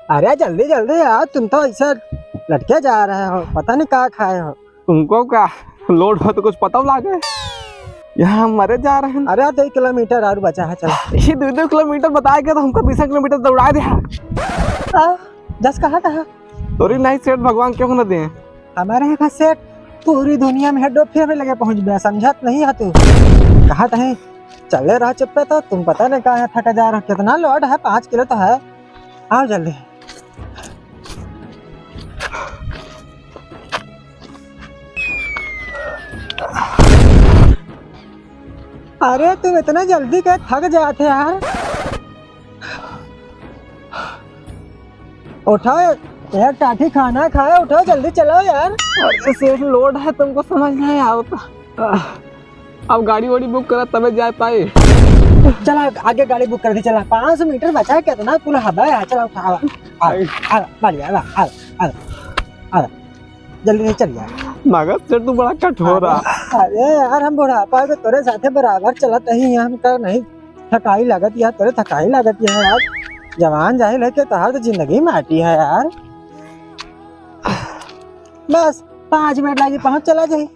अरे जल्दी जल्दी यार, तुम तो ऐसा लटके जा रहे हो, पता नहीं क्या खाए हो। तुमको क्या लोड हो तो कुछ पता लागे। यहाँ हम मरे जा रहे हैं। अरे 2 किलोमीटर और बचा है, चल। ये 2 किलोमीटर बताया गया तो हमको 20 किलोमीटर दौड़ा दिया। 10 कहा तोरी नहीं सेठ भगवान क्यों न दे। हमारे यहाँ सेठ पूरी दुनिया में हेड ऑफ लगे पहुँच गया, समझत नहीं है तू। कहा था चले रहा चुप्पे, तो तुम पता नहीं कहा थका जा रहा। कितना लोड है? 5 किलो तो है। आओ जल्दी। अरे तुम इतना जल्दी क्या थक जाते यार। उठाओ यार, टाठी खाना खाए, उठाओ जल्दी चलो यार। अरे सेठ लोड है, तुमको समझ नहीं आता। अब गाड़ी वाड़ी बुक करा तबे जा पाए। चला आगे गाड़ी बुक कर दी। चला 500 मीटर बचा है, कितना पूरा हवा है। चलो बढ़िया, जल्दी चल यार। मगर सेठ तू बड़ा कठोर है। अरे यार हम बुढ़ापा के तोरे साथे बराबर चलत नहीं, हम का नहीं थकाई लागत यार, तोरे थकाई लागत है यार। जवान जाहिल है कि तोहार तो जिंदगी माटी है यार। बस 5 मिनट लगी, पहुंच चला जाए।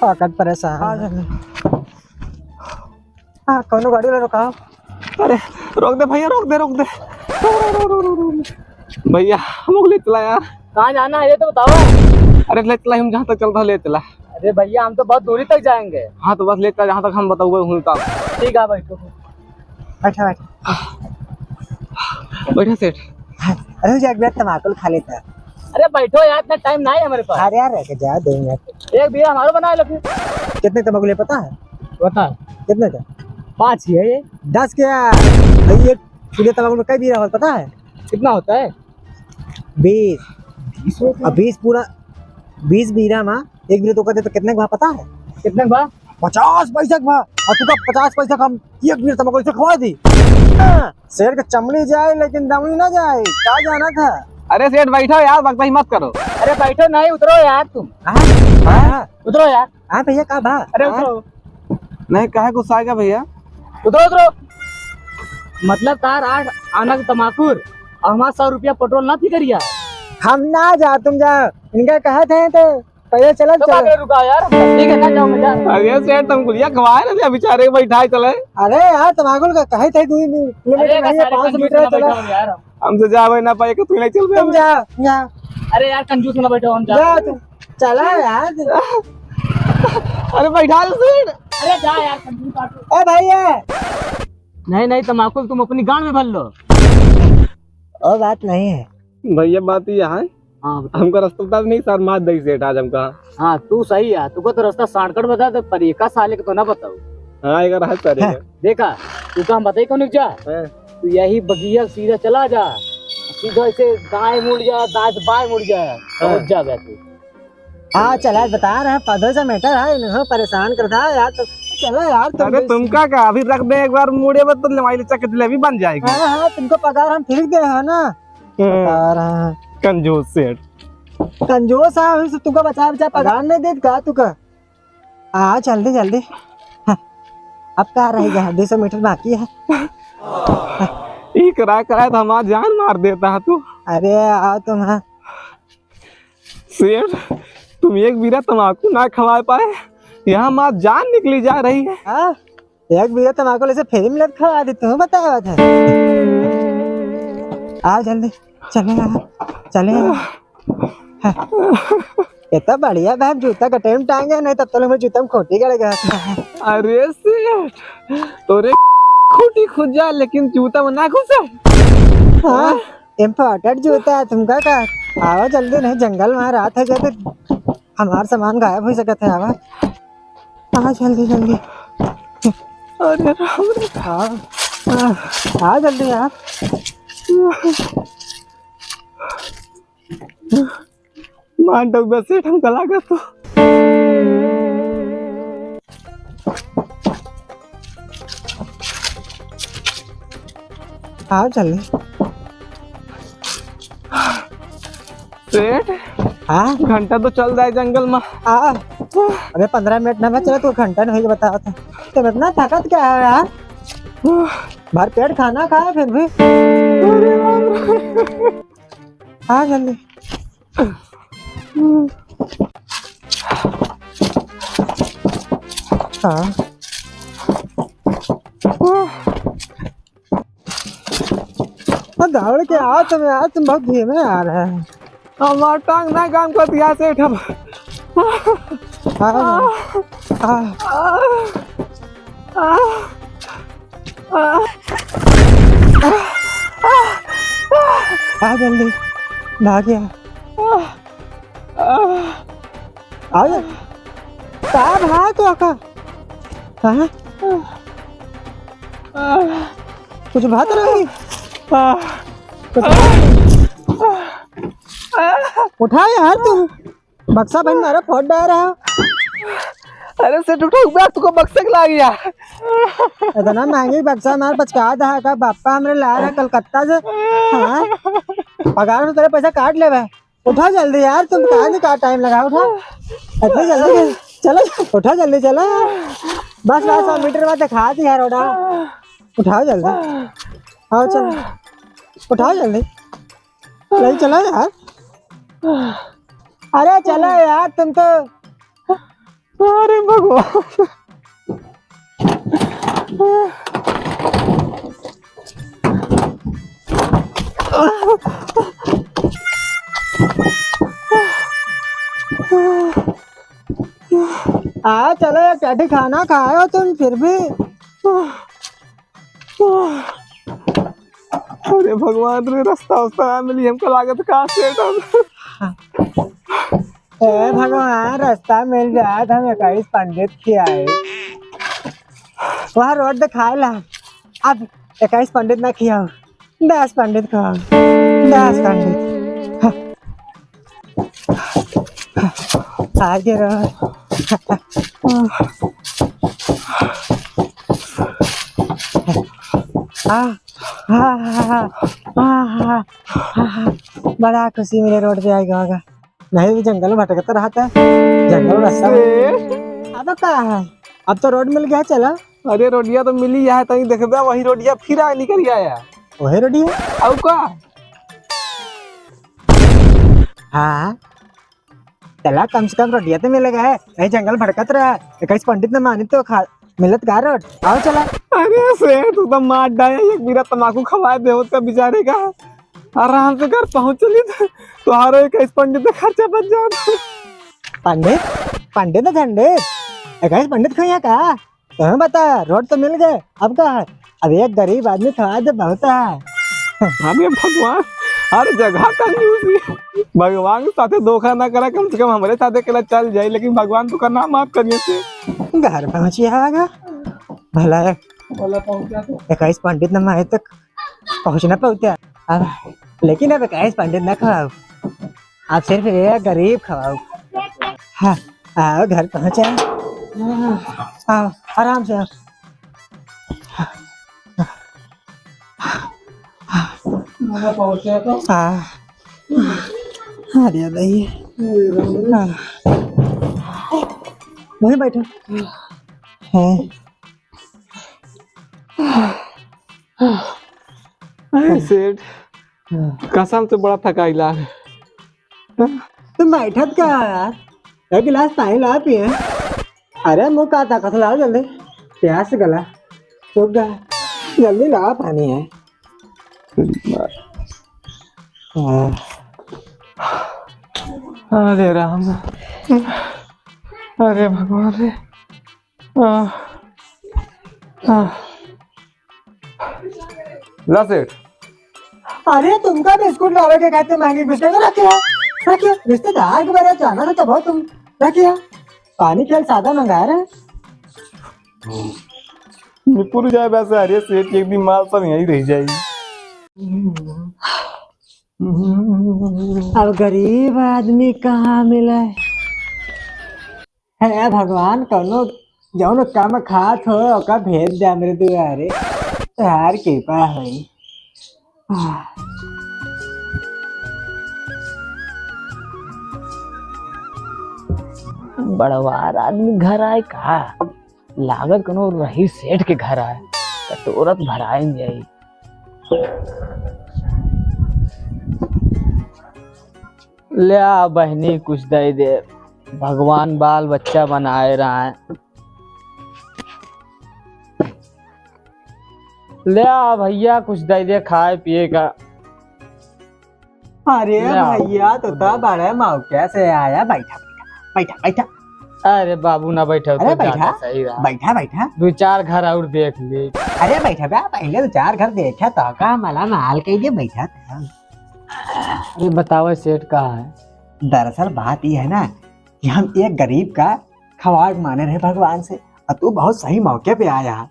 पकड़ परेशान। हाँ कौनो गाड़ी ले रुकाओ। अरे रोक दे भैया, रोक दे भैया, हम ले चला यार। कहाँ जाना है ये तो बताओ। अरे ले चला, हम जहाँ तक चलता ले चला। अरे भैया हम तो बहुत दूरी तक जाएंगे। हाँ तो बस ले चला जहाँ तक हम बताओगे। ठीक है बैठो। बैठा बैठा सेठ। अरे एक बार तमाकुल खा लेता है। अरे बैठो यार, इतना टाइम नहीं है हमारे पास। अरे यार रह जा देंगे। एक भैया हमारा बना लो फिर। कितने तमाकुल पता है? बता। कितने का? 5 ही है ये। 10 क्या? ये पूरे तमाकुल में कई बीरा होता पता है? कितना होता है? 20। अब 20 पूरा 20 बीरा में एक बीरा तो कहते तो कितने का पता है? कितने का? 50 पैसा का। और तू का 50 पैसा का हम एक बीरा तमाकुल से खवा दी। शेर का चमड़ी जाए लेकिन दमड़ी ना जाए। क्या जाना था? अरे सेठ बैठो यार, वक्त ही मत करो। अरे बैठो नहीं, उतरो यार तुम। उतरो यार। हाँ भैया कहा भा? अरे उतरो। नहीं कहे गुस्सा आएगा भैया। उतरो। मतलब तार आना तमाकुर और हमारा 100 रुपया पेट्रोल ना थी करिया। हम ना जा, तुम जाओ। इनका कहा थे तो पहले चलो तो चलो। रुका यार, ठीक है ना जाओ मैं जा। अरे सेठ तुम गुलिया खवाए ना बेचारे बैठाए चले। अरे यार तमाकुल का कहे थे 2 किलोमीटर नहीं है, 500 मीटर चलो। हमसे जावे ना पाए तू नहीं चल। तुम जाओ। अरे यार कंजूस ना बैठो, हम जाओ तुम। चला यार। अरे बैठा लो सेठ। अरे जा यार कंजूस काटो। ए भैया नहीं तमाकुल तुम अपनी गांड में भर लो। और बात नहीं है भैया, बात यह है हाँ हमको रास्ता बता नहीं सर मार दई सेठ आज हमका। हाँ तू सही है, तुमको तो रास्ता शॉर्टकट बता दे, पर एका साले को तो ना बताओ। हाँ एक है सर। देखा तू तो हम बताई कौन जा। तू यही बगिया सीधा चला जा, सीधा ऐसे दाएं मुड़ जा, दाएं से बाएं मुड़ जा, पहुंच जा तू। हाँ चला बता रहे हैं 1500 मीटर है, इन्हों परेशान करता है यार। तो चलो यार तुम। अरे तुमका क्या अभी रख दे, एक बार मुड़े बस तो लवाई चक जलेबी बन जाएगी। हाँ तुमको पगार हम फिर दे है ना। बता रहे हैं कंजूस सेठ। कंजूस है, तुमको बचा पगार नहीं दे का तुका। हाँ जल्दी। हाँ, अब क्या रहेगा? 200 मीटर बाकी है। कराए तो हमारा जान मार देता है तू। अरे आओ तुम। हाँ सेठ तुम एक बीरा तम्बाकू ना खवा पाए, यहाँ हमारी जान निकली जा रही है। हाँ एक बीरा तम्बाकू ऐसे फ्री में खवा दी, तुम्हें बताया था। आओ जल्दी चले। इतना बढ़िया बहन जूता का टाइम टांगे नहीं, तब तो जूता में खोटी गड़ेगा। अरे सेठ तोरे खोटी खुद जा लेकिन जूता में ना घुसे। हाँ इम्पोर्टेंट जूता है तुमका का। आवा जल्दी, नहीं जंगल में रात है जाते हमारा सामान गायब हो सकता है। आवा जल्दी। अरे राम हाँ जल्दी यार। मान डोग बस सेठ हम कला का तो। हाँ जल्दी। सेठ हाँ घंटा तो चल रहा है जंगल में। अबे 15 मिनट ना चला तो घंटा नहीं बताया था। तुम इतना ताकत क्या है यार? भर पेट खाना खाया फिर भी। आ जल्दी। हाँ दौड़ के आओ तुम यार, तुम बहुत धीमे आ रहे हैं। हमार टांग ना काम कर दिया सेठ अब। आ जल्दी भाग गया। आ जा कहाँ भाग तो आका। हाँ कुछ बात रही। उठा यार तुम, बक्सा बन मारा फोड़ डाल रहा। अरे सेठ उठो, तुमको बक्से ला गया। इतना महंगी बक्सा मार पचका दहा का पापा हमरे ला रहा कलकत्ता से। हाँ पगार में तेरे पैसा काट ले। उठा जल्दी यार, तुम कहाँ नहीं काट टाइम लगा। उठा इतनी जल्दी चलो, उठा जल्दी चलो यार। बस 100 मीटर बाद दिखा दी यार। उठाओ जल्दी, आओ चलो उठाओ जल्दी, नहीं चलो यार। अरे चलो यार तुम तो। अरे भगवान आ चलो यार, कैसे खाना खाए हो तुम फिर भी। अरे भगवान रे, रास्ता उस्ता मिली हमको लागत कहाँ सेठ। ए भगवान रास्ता मिल जाए तो हम 21 पंडित खियाए। वहाँ रोड दिखाए ला। अब 21 पंडित ना खियाओ, 10 पंडित खाओ, 10 पंडित। आगे रहो। बड़ा खुशी मेरे रोड पे आएगा होगा। नहीं भी जंगल में भटकता रहता है, जंगल रास्ता। अब कहाँ है, अब तो रोड मिल गया। चला अरे रोडिया तो मिली है, तभी देखबे वही रोडिया फिर आ निकल आया। वही रोडी है। अब का हाँ चला, कम से कम रोडिया तो मिलेगा है। नहीं जंगल भटकत रहा है, 21 पंडित ने मानी तो खा मिलत का रोड। आओ चला। अरे सेठ तू तो मार डाया, एक बीरा तम्बाकू खवाए दे उसका बेचारे का। आराम से घर पहुंच चली तो हारो 21 पंडित का खर्चा बच जाओ। पंडित झंडित 21 पंडित खैया का तुम्हें बता। रोड तो मिल गए, अब कहा है। अब एक गरीब आदमी खवा दे बहुत है। हमें भगवान हर जगह कंजूसी। भगवान के साथे धोखा ना करा, कम से कम हमारे साथे केला चल जाए, लेकिन भगवान तो करना माफ करिए से। घर पहुंचिएगा भला है। बोला पहुंचा तो 21 पंडित न माए तक पहुंचना पड़ता। अब लेकिन अब 21 पंडित न खवाओ, आप सिर्फ एक गरीब खवाओ। हाँ आओ घर पहुंचे। आओ आराम से आओ। पहुंचा तो हाँ अरे भाई वहीं बैठो। सेठ कसम से बड़ा थकाइला है। तुम बैठत का यार, एक गिलास पानी ला पिए। अरे मुँह का ताकत लाओ जल्दी, प्यास से गला सूख गया। जल्दी ला पानी है। अरे राम, अरे भगवान रे। ला सेठ। अरे तुमका बिस्कुट लावे के कहते महंगे बिस्कुट तो रखिए रिश्तेदार के बारे जाना था तब तुम रखिए। पानी खेल सादा मंगा रहे। निपुर जाए वैसे। अरे सेठ एक दिन माल सब यहीं रह जाएगी। अब गरीब आदमी कहाँ मिला है भगवान। कौनो जौन काम खात हो ओका भेज दे मेरे दुआरे, यार कृपा है। बड़वार आदमी घर आए का लागत कनो रही सेठ के घर आए, कटोरत भराए जाई। ले आ बहनी कुछ दे दे, भगवान बाल बच्चा बनाए रहा है। ले आ भैया कुछ दे दे खाए पिए का। अरे भैया तो बड़े मौके से आया, बैठा बैठा बैठा बैठा। अरे बाबू ना बैठो अरे तो बैठा ज्यादा सही रहा। बैठा बैठा। दो चार घर और देख ले। अरे बैठा बे, पहले तो 4 घर देखा तो का मला माल कह दे बैठा था। अरे बताओ सेठ कहाँ है? दरअसल बात ये है ना कि हम एक गरीब का खवाड़ माने रहे भगवान से, और तू बहुत सही मौके पे आया।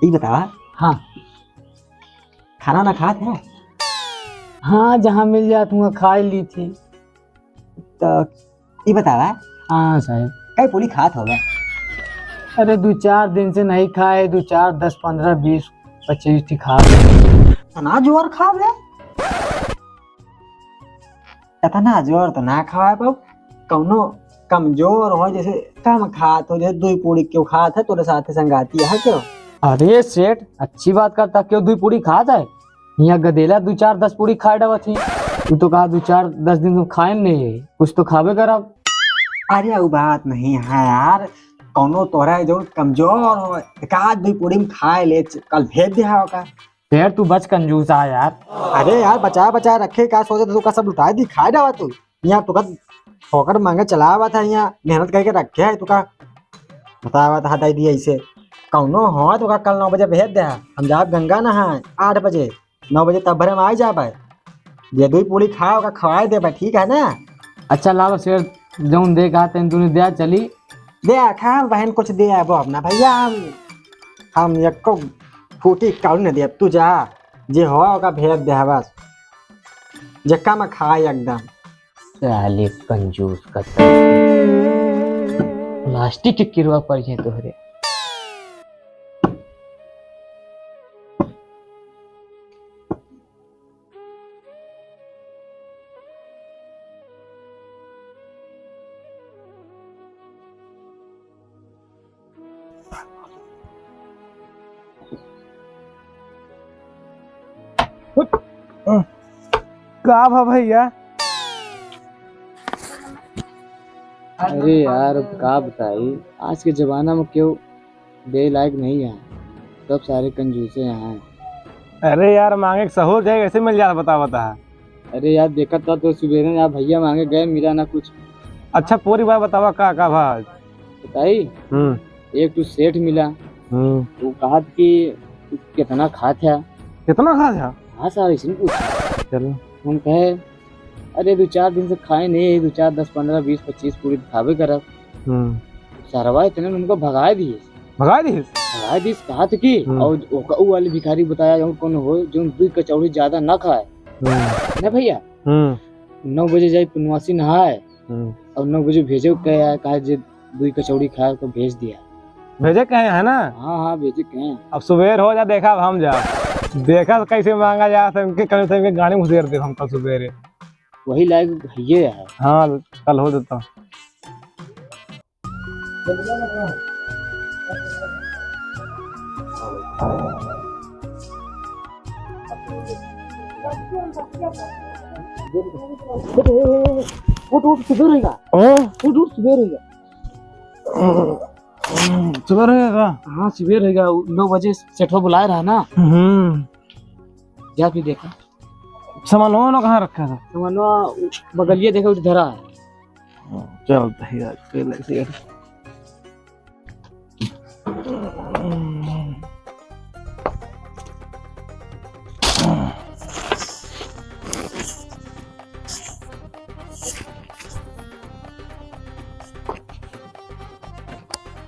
ये बतावा, हाँ खाना ना खाते हैं हाँ, जहाँ मिल जाए तुम खा ही ली थी। तो ये बतावा हाँ साहब। कई पूरी खात होगा? अरे 2-4 दिन से नहीं खाए, 2-4 10 15 20 25 थी खा। तना जोर खा ले, तना जोर तो ना खाए बाबू। कौनो कमजोर हो, जैसे कम खात हो, जैसे 2 पूरी क्यों खात है तोरे साथ संगाती है क्यों? अरे सेठ अच्छी बात करता, क्यों 2 पूरी खा जाए? यहाँ गदेला 2-4 10 पूरी खाए डबा थी। तू तो कहा 2-4 10 दिन तुम खाए नहीं, कुछ तो खावे कर अब। अरे वो बात नहीं है यार, कौनो तोरा जो कमजोर हो एकाध 2 पूरी में खाए ले, कल भेज दे होगा। फिर तू बच कंजूस आ यार। अरे यार बचा बचा रखे का सोचे, तो का सब लुटा दी खाए डावा तू। यहाँ तू का ठोकर मांगे चला हुआ था, यहाँ मेहनत करके रखे है, तू का बतावा था हटाई दी ऐसे। कौनो हो तो का कल 9 बजे भेज दे, हम जाब गंगा नहाए 8 बजे 9 बजे तब भरे में आ जा भाई। ये 2 पूरी खाओ का खवाए दे भाई, ठीक है ना? अच्छा लाओ सेठ, जौन दे कहा तेन तूने दिया चली दे खा बहन कुछ दे वो अपना भैया, हम एक को फूटी कौन न दे, तू जा जे हो का भेज दे बस, जक्का में खाए एकदम। साले कंजूस का प्लास्टिक के किरवा पर है तोहरे। का भा भैया? अरे यार अब का बताई, आज के जमाना में क्यों दे लायक नहीं है, सब सारे कंजूसे यहाँ हैं। अरे यार मांगे सहूर जाए कैसे मिल जाता बता बता। अरे यार देखा था तो सुबह यार भैया मांगे गए, मिला ना कुछ। अच्छा पूरी बात बतावा का भा? बताई एक तो सेठ मिला, वो कहा कि कितना खात है। कितना खा था? हाँ सर इसने पूछा। चलो हम कहे अरे 2-4 दिन से खाए नहीं, 2-4 10 15 20 25 पूरी खावे करब। सरवा इतने उनको भगाए दिए। भगाए दिए कहा था कि और वो वाले भिखारी बताया जो कौन हो जो 2 कचौड़ी ज्यादा ना खाए ना भैया। 9 बजे जाए पुनवासी नहाए और 9 बजे भेजे कहा 2 कचौड़ी खाए तो भेज दिया। भेजे कहे है ना? हाँ भेजे कहे। अब सुबेर हो जा, देखा हम जा देखा कैसे मांगा जा उनके गाड़ी में घुसेर दे हम कल सुबेरे। वही लायक भैया है। हाँ कल हो देता। उठ सुबह रहेगा, उठ सुबह रहेगा। सुबह रहेगा? हाँ सुबह रहेगा, 9 बजे सेठवा बुलाया रहा ना। जा फिर देखा सामानवा ना कहाँ रखा था? सामानवा बगलिए देखा उधर धरा है। चलता है यार।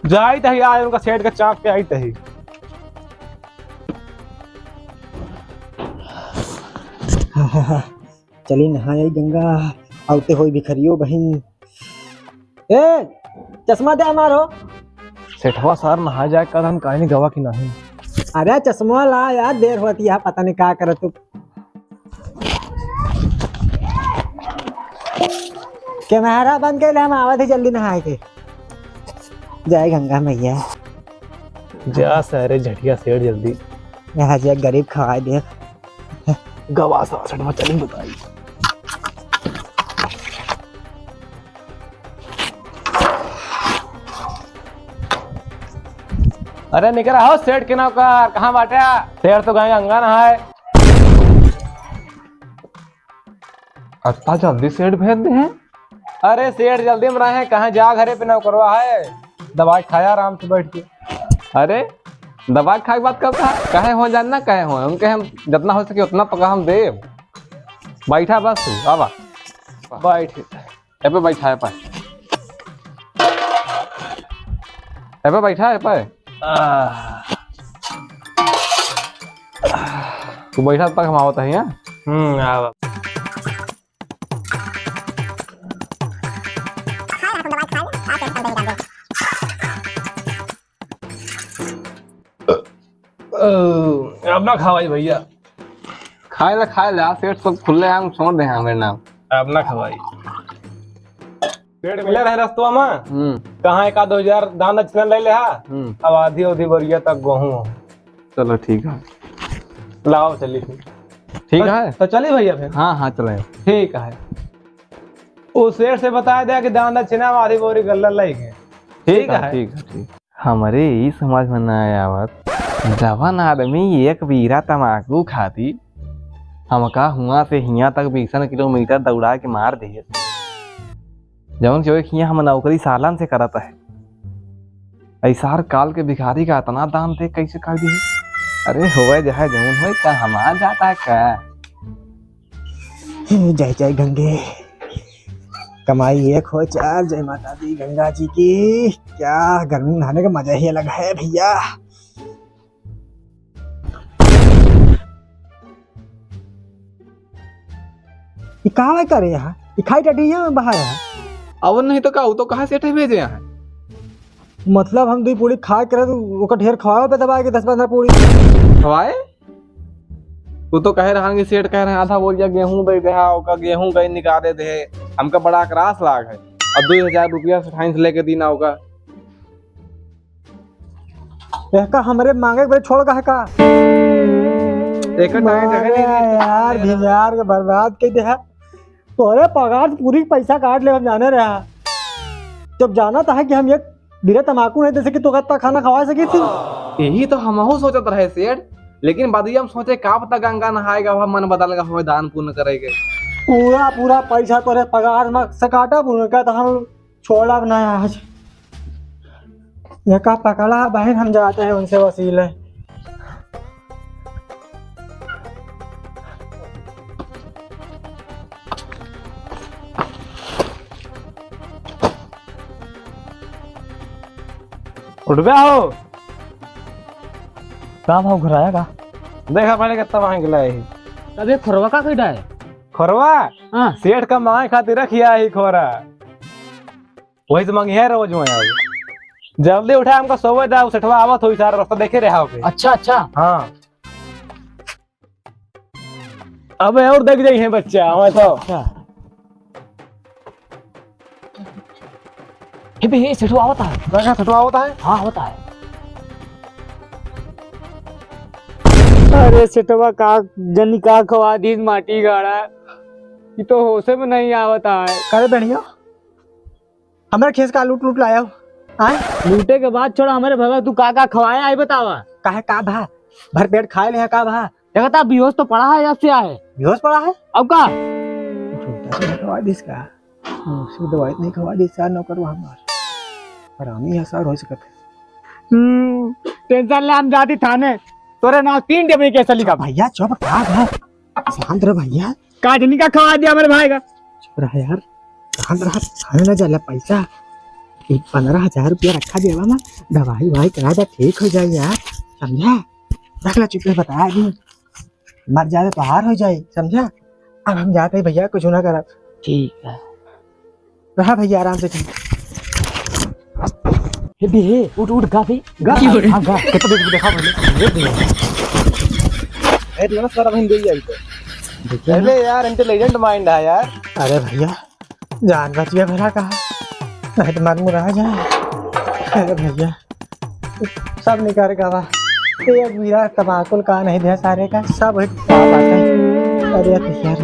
जाई तही आज उनका सेठ का चाक पे आई तही। चली नहाई गंगा, आउते होई भिखरियो बहन। ए चश्मा दे हमारो। सेठवा सार नहा जाए कल हम कहीं गवा की नहीं। अरे चश्मा ला यार, देर होती है, पता नहीं क्या करत तू। कैमरा बंद कर ले, हम आवा थे जल्दी नहाए थे। जय गंगा मैया। जा सारे झटिया सेठ जल्दी यहाँ जे गरीब खवाए दे। गवा सा सेठवा चली बताई। अरे निकल आओ सेठ के नौकर, कहाँ बाटे? सेठ तो गए गंगा नहाए। अच्छा जल्दी सेठ भेज दे हैं। अरे सेठ जल्दी में रहे, कहाँ जा घरे पे नौकरवा है। दवाई खाया आराम से बैठ के। अरे दवाई खाए के बाद कब खा कहे हो जानना कहे हो उनके, हम जितना हो सके उतना पका हम दे। बैठा बस तू आवा बैठ पे बैठा है पे बैठा है पे तू बैठा तक हम आवत है। आवा अब ना खवाई भैया। खाए ला सेठ सब खुले हम छोड़ दे मेरे नाम। अब ना खवाई सेठ मिले रहे रस्तवा में। कहाँ 1-2 दान दक्षिणा ले ले हा। अब आधी बरिया तक गेहूं। चलो ठीक है लाओ चलिए ठीक है तो चलिए भैया फिर। हाँ चले ठीक है। उस सेठ से बता दे कि दान दक्षिणा में आधी बोरी गल्ला लेके। ठीक है। हमारे ये समझ में ना आया बात, जवान आदमी एक बीरा तम्बाकू खाती हमका हुआ से हिया तक 20 किलोमीटर दौड़ा के मार दिए। जवन जो हिया हम नौकरी सालन से करता है, ऐसा काल के भिखारी का इतना दाम दे कैसे कर दिए। अरे होए जहाँ जवन हो का हमारा जाता है का। जय जय गंगे, कमाई एक हो 4, जय माता दी गंगा जी की। क्या गर्मी में नहाने का मजा ही अलग है भैया। कहाँ करे यहाँ खाई टटिया में बाहर है। अब नहीं तो का तो कहाँ से भेजे यहाँ। मतलब हम 2 पूरी खा कर तो ढेर खवाओ पे दबा के 10-15 पूरी खवाए। वो तो कह रहा कि सेठ कह रहे आधा बोल जा गेहूं दे दे होगा, गेहूं गई निकाले दे हमका बड़ा क्रास लाग है। अब 2000 रुपया फाइन लेके दीना होगा। का हमरे मांगे बड़े छोड़ का एक यार भिजार के बर्बाद कर दे। तोरे पगार पूरी पैसा काट ले हम जाने रहा। जब जाना था कि हम एक बिना तम्बाकू नहीं दे सके तो कत्ता खाना खवा सकी थी। यही तो हम सोचत रहे सेठ, लेकिन बाद हम सोचे का पता गंगा नहाएगा मन बदल का दान पुण्य करेंगे। पूरा पैसा तोरे पगार में से काटा पुण्य का तो हम छोड़ा बनाया आज। ये का पकड़ा बहन हम जाते हैं उनसे वसील है। उठ गया हो का भाव घुराया का देखा पहले कितना महंगा लाए। अबे खोरवा का कईटा है। खोरवा हाँ सेठ का माए खातिर रखिया ही खोरा वही से मांगी है रोज में। जल्दी उठा हमका सोवे जाओ सेठवा आवत हो सारा रास्ता देखे रहा हो। अच्छा हाँ अब और देख जाई है बच्चा हमें तो। ये सेठवा आवता है। सेठवा आवता है। हाँ होता है। अरे सेठवा का जनी का खवा दी माटी गाड़ा। ये तो होशे में नहीं आवता है। करे बढ़िया हमारे खेस का लूट लाया हो। लूटे के बाद छोड़ा हमारे भगा तू का खवाया है बतावा। काहे का भा भर पेट खाए ले का भा। देखा बेहोश तो पड़ा है या से है। बेहोश पड़ा है अब का खवा दिस का दवाई नहीं खवा दी चार नौकर वहां मार हरामी असर हो सकत है। टेंशन ले हम जाती थाने तोरे नाम 3 टेबल कैसे लिखा। भैया चुप का है शांत रह भैया। काटनी का खवा दिया मेरे भाई का। चुप रह यार शांत रह खाने ना जाला पैसा 15,000 रुपया रखा देवा में दवाई वाई करा दे ठीक हो जाए यार समझा। रख ला चुप बताया नहीं मर जाए तो हार हो जाए समझा। अब हम जाते भैया कुछ ना करा। ठीक है रहा भैया आराम से उठ काफी गा कितना देखा नमस्कार बहन दे तो अरे यार इंटेलिजेंट माइंड है यार। अरे भैया जान बच गया भला कहा नहीं तो मन मुरा जाए। अरे भैया सब निकाल का एक मेरा तबाकुल का नहीं दिया सारे का सब एक अरे यार